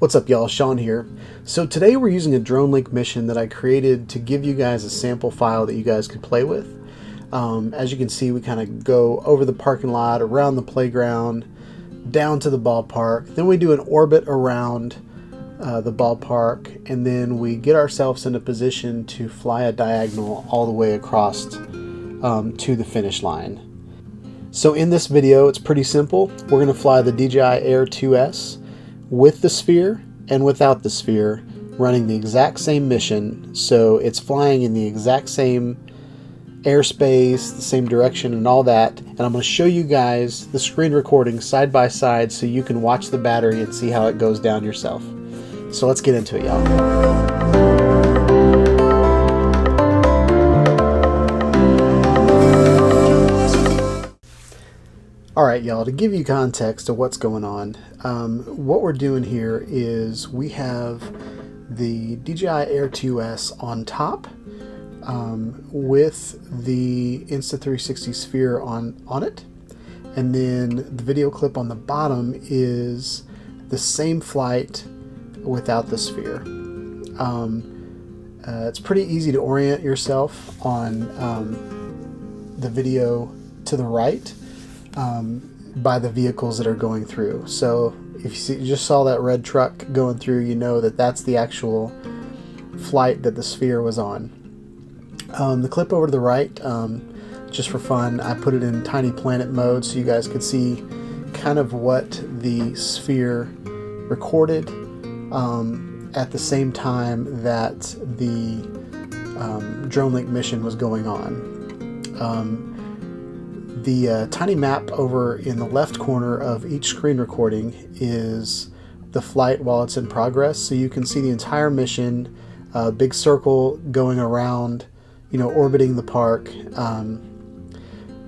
What's up, y'all? Sean here. So today we're using a Dronelink mission that I created to give you guys a sample file that you guys could play with. As you can see, we kind of go over the parking lot, around the playground, down to the ballpark. Then we do an orbit around the ballpark, and then we get ourselves in a position to fly a diagonal all the way across to the finish line. So in this video, it's pretty simple. We're going to fly the DJI Air 2S with the sphere and without the sphere, running the exact same mission. So it's flying in the exact same airspace, the same direction and all that. And I'm going to show you guys the screen recording side by side so you can watch the battery and see how it goes down yourself. So let's get into it, y'all. Alright, y'all, to give you context of what's going on, what we're doing here is we have the DJI Air 2S on top with the Insta360 Sphere on it, and then the video clip on the bottom is the same flight without the sphere. It's pretty easy to orient yourself on the video to the right by the vehicles that are going through. So if you just saw that red truck going through, you know that that's the actual flight that the sphere was on. The clip over to the right, just for fun, I put it in tiny planet mode so you guys could see kind of what the sphere recorded at the same time that the Dronelink mission was going on. The tiny map over in the left corner of each screen recording is the flight while it's in progress, so you can see the entire mission, big circle going around, orbiting the park.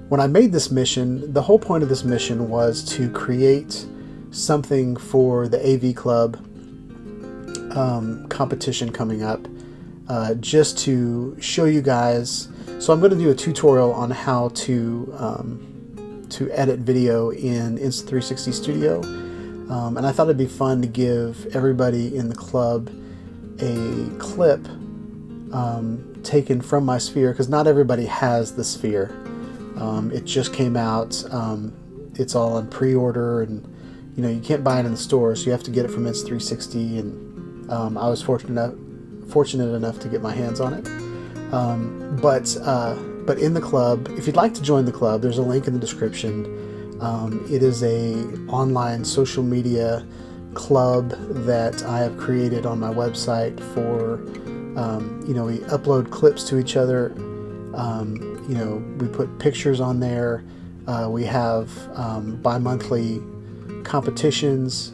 When I made this mission, the whole point of this mission was to create something for the AV Club competition coming up, just to show you guys. So I'm going to do a tutorial on how to edit video in Insta360 Studio, and I thought it'd be fun to give everybody in the club a clip taken from my sphere, because not everybody has the sphere. It just came out. It's all on pre-order, and you can't buy it in the store, so you have to get it from Insta360, and I was fortunate enough to get my hands on it. But in the club, if you'd like to join the club, there's a link in the description. It is a online social media club that I have created on my website for, we upload clips to each other. We put pictures on there. We have bi-monthly competitions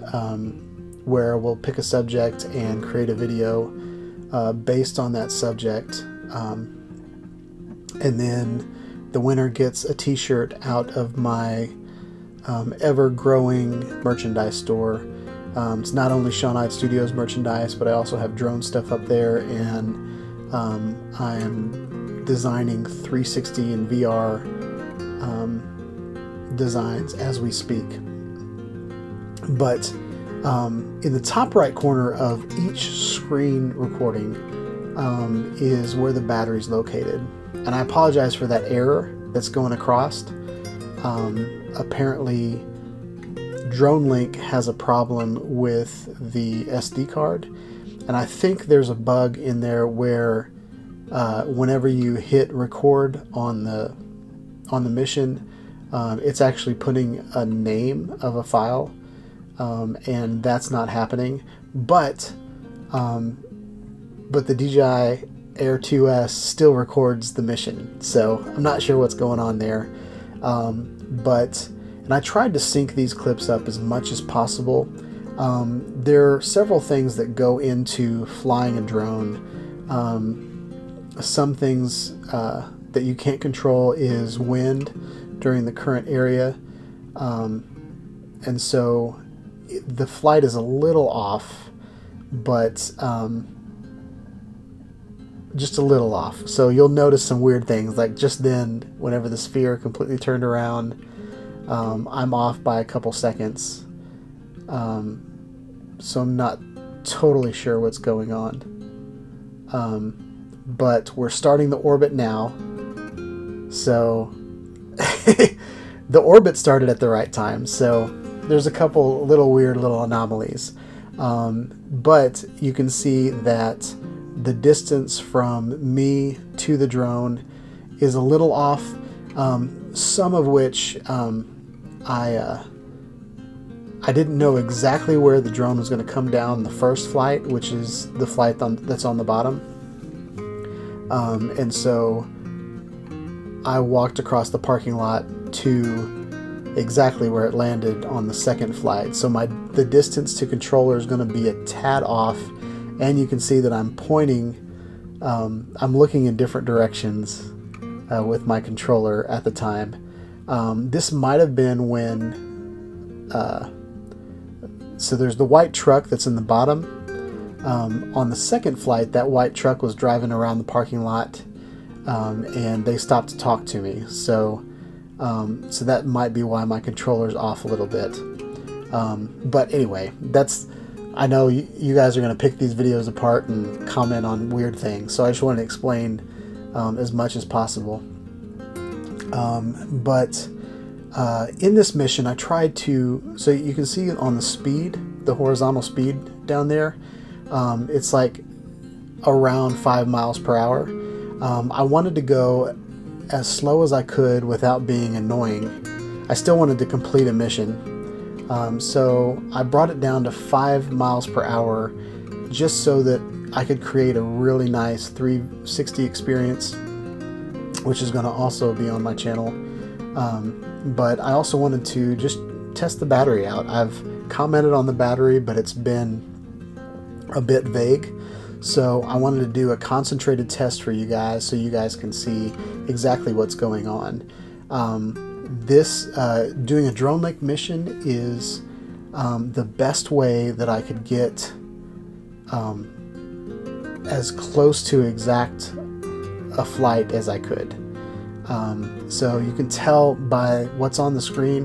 where we'll pick a subject and create a video based on that subject. And then the winner gets a t-shirt out of my ever-growing merchandise store. It's not only Sean Hyde Studios merchandise, but I also have drone stuff up there, and I am designing 360 and VR designs as we speak. But in the top right corner of each screen recording is where the battery is located. And I apologize for that error that's going across. Apparently Dronelink has a problem with the SD card, and I think there's a bug in there where whenever you hit record on the mission, it's actually putting a name of a file, and that's not happening. But the DJI Air 2S still records the mission, so I'm not sure what's going on there. And I tried to sync these clips up as much as possible. There are several things that go into flying a drone. Some things that you can't control is wind during the current area, and so the flight is a little off, but just a little off. So you'll notice some weird things, like just then, whenever the sphere completely turned around, I'm off by a couple seconds. So I'm not totally sure what's going on. But we're starting the orbit now. So the orbit started at the right time. So there's a couple weird little anomalies. But you can see that the distance from me to the drone is a little off, some of which I didn't know exactly where the drone was going to come down the first flight, which is the flight that's on the bottom. And so I walked across the parking lot to exactly where it landed on the second flight. So the distance to controller is going to be a tad off, and you can see that I'm pointing, I'm looking in different directions with my controller at the time. This might have been when, so there's the white truck that's in the bottom. On the second flight, that white truck was driving around the parking lot, and they stopped to talk to me. So that might be why my controller's off a little bit. But anyway, I know you guys are going to pick these videos apart and comment on weird things, so I just want to explain as much as possible. But in this mission, I tried to, so you can see on the speed, the horizontal speed down there, it's like around 5 miles per hour. I wanted to go as slow as I could without being annoying. I still wanted to complete a mission. So I brought it down to 5 miles per hour just so that I could create a really nice 360 experience, which is going to also be on my channel. But I also wanted to just test the battery out. I've commented on the battery, but it's been a bit vague. So I wanted to do a concentrated test for you guys so you guys can see exactly what's going on. Doing a Dronelink mission is the best way that I could get as close to exact a flight as I could. So you can tell by what's on the screen.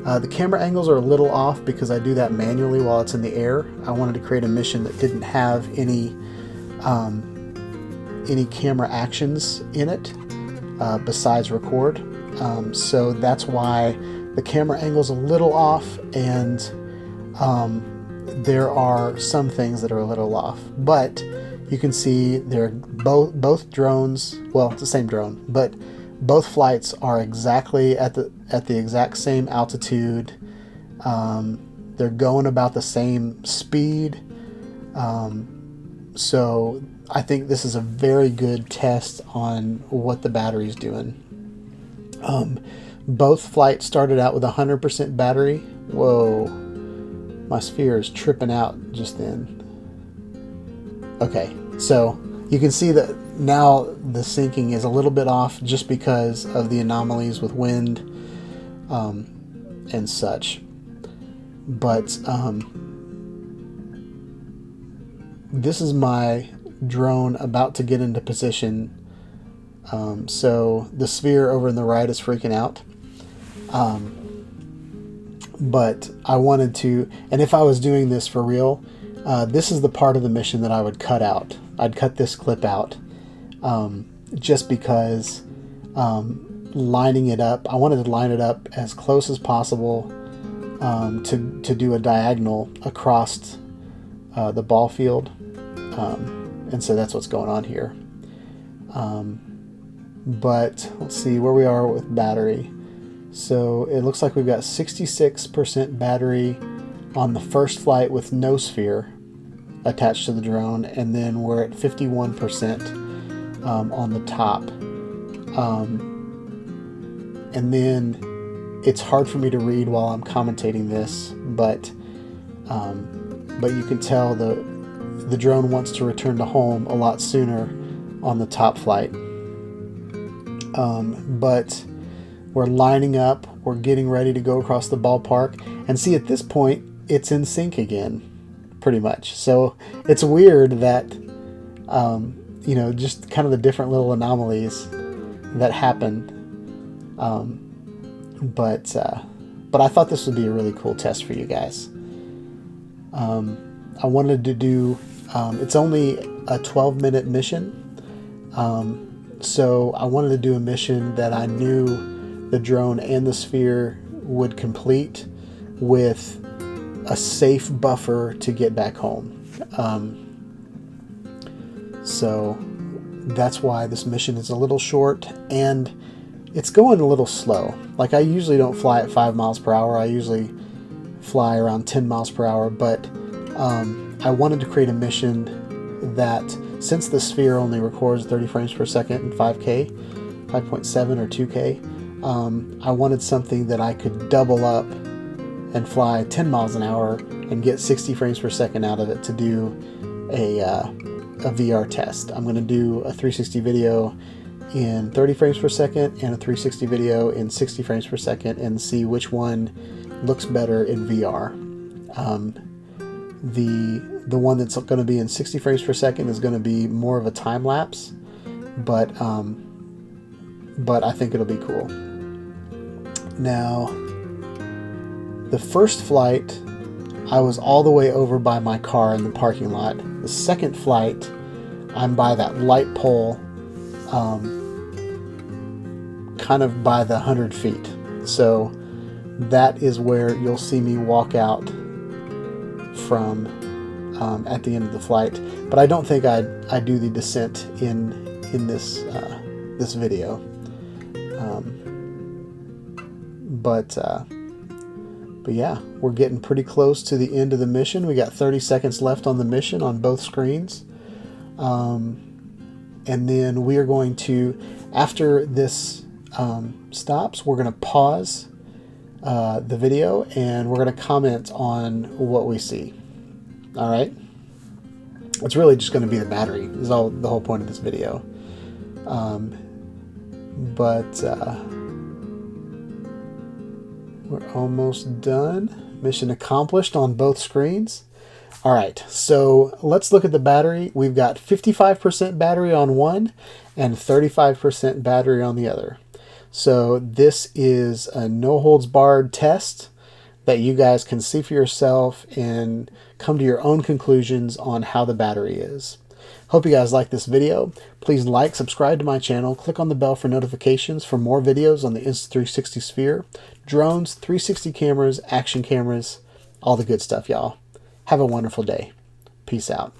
The camera angles are a little off because I do that manually while it's in the air. I wanted to create a mission that didn't have any camera actions in it besides record. So that's why the camera angle's a little off, and there are some things that are a little off. But you can see they're both drones. Well, it's the same drone, but both flights are exactly at the exact same altitude. They're going about the same speed. So I think this is a very good test on what the battery's doing. Both flights started out with 100% battery. Whoa, my sphere is tripping out just then. Okay, so you can see that now the syncing is a little bit off just because of the anomalies with wind and such. But this is my drone about to get into position. So the sphere over in the right is freaking out. But I wanted to, and if I was doing this for real, this is the part of the mission that I would cut out. I'd cut this clip out just because lining it up, I wanted to line it up as close as possible to do a diagonal across the ball field. And so that's what's going on here. But let's see where we are with battery. So it looks like we've got 66% battery on the first flight with no sphere attached to the drone, and then we're at 51% on the top. And then it's hard for me to read while I'm commentating this, but you can tell the drone wants to return to home a lot sooner on the top flight. But we're lining up, we're getting ready to go across the ballpark, and see at this point it's in sync again, pretty much. So it's weird that just kind of the different little anomalies that happened. But I thought this would be a really cool test for you guys. I wanted to do, it's only a 12-minute mission. So I wanted to do a mission that I knew the drone and the sphere would complete with a safe buffer to get back home. So that's why this mission is a little short, and it's going a little slow. Like, I usually don't fly at 5 miles per hour. I usually fly around 10 miles per hour, but I wanted to create a mission that, since the sphere only records 30 frames per second and 5K, 5.7 or 2K, I wanted something that I could double up and fly 10 miles an hour and get 60 frames per second out of it to do a VR test. I'm going to do a 360 video in 30 frames per second and a 360 video in 60 frames per second and see which one looks better in VR. The one that's going to be in 60 frames per second is going to be more of a time lapse, but I think it'll be cool. Now, the first flight, I was all the way over by my car in the parking lot. The second flight, I'm by that light pole, kind of by the 100 feet. So that is where you'll see me walk out from at the end of the flight. But I don't think I do the descent in this this video. But yeah, we're getting pretty close to the end of the mission. We got 30 seconds left on the mission on both screens. And then we are going to, after this stops, we're going to pause the video and we're going to comment on what we see. All right? It's really just going to be the battery, is all the whole point of this video. We're almost done. Mission accomplished on both screens. All right, so let's look at the battery. We've got 55% battery on one and 35% battery on the other. So this is a no-holds-barred test that you guys can see for yourself and come to your own conclusions on how the battery is. Hope you guys like this video. Please like, subscribe to my channel, click on the bell for notifications for more videos on the Insta360 Sphere, drones, 360 cameras, action cameras, all the good stuff, y'all. Have a wonderful day. Peace out.